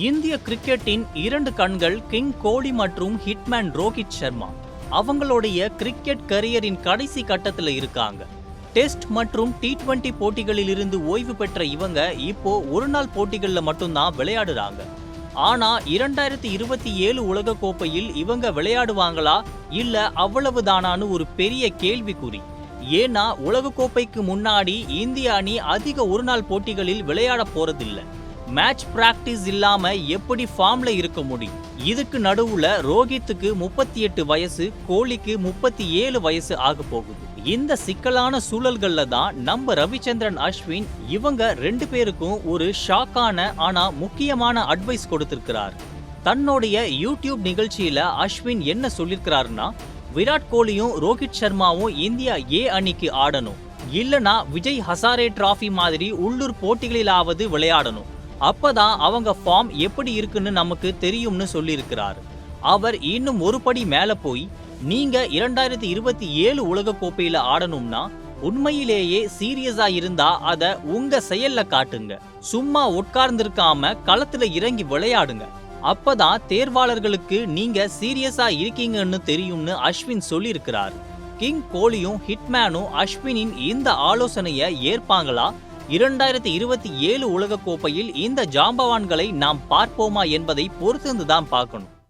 இந்திய கிரிக்கெட்டின் இரண்டு கண்கள் கிங் கோலி மற்றும் ஹிட்மேன் ரோஹித் சர்மா. அவங்களுடைய கிரிக்கெட் கரியரின் கடைசி கட்டத்துல இருக்காங்க. டெஸ்ட் மற்றும் T20 போட்டிகளில் இருந்து ஓய்வு பெற்ற இவங்க இப்போ ஒரு நாள் போட்டிகள்ல மட்டும்தான் விளையாடுறாங்க. ஆனா 2027 உலக கோப்பையில் இவங்க விளையாடுவாங்களா இல்ல அவ்வளவுதானான்னு ஒரு பெரிய கேள்விக்குறி. ஏன்னா உலக கோப்பைக்கு முன்னாடி இந்திய அணி அதிக ஒருநாள் போட்டிகளில் விளையாட போறதில்லை. மேட்ச் பிராக்டிஸ் இல்லாம எப்படி ஃபார்ம்ல இருக்க முடியும்? இதுக்கு நடுவுல ரோஹித்துக்கு 38 வயசு, கோலிக்கு 37 வயசு ஆக போகுது. இந்த சிக்கலான சூழல்கள்ல தான் நம்ம ரவிச்சந்திரன் அஸ்வின் இவங்க ரெண்டு பேருக்கும் ஒரு ஷாக்கான ஆனா முக்கியமான அட்வைஸ் கொடுத்திருக்கிறார். தன்னுடைய யூடியூப் நிகழ்ச்சியில அஸ்வின் என்ன சொல்லிருக்கிறாருன்னா, விராட் கோலியும் ரோஹித் சர்மாவும் இந்தியா ஏ அணிக்கு ஆடணும், இல்லனா விஜய் ஹசாரே டிராபி மாதிரி உள்ளூர் போட்டிகளிலாவது விளையாடணும். அப்பதான் அவங்க ஃபார்ம் எப்படி இருக்குன்னு நமக்கு தெரியும்னு சொல்லியிருக்கிறார். அவர் இன்னும் ஒரு படி மேல போய், நீங்க 2027 உலக கோப்பையில ஆடணும்னா உண்மையிலேயே சீரியஸா இருந்தா அத உங்க செயல்ல காட்டுங்க. சும்மா உட்கார்ந்திருக்காம களத்துல இறங்கி விளையாடுங்க. அப்பதான் தேர்வாளர்களுக்கு நீங்க சீரியஸா இருக்கீங்கன்னு தெரியும்னு அஸ்வின் சொல்லியிருக்கிறார். கிங் கோலியும் ஹிட்மேனும் அஸ்வினின் இந்த ஆலோசனையை ஏற்பாங்களா? 2027 உலக கோப்பையில் இந்த ஜாம்பவான்களை நாம் பார்ப்போமா என்பதை பொறுத்திருந்துதான் பார்க்கணும்.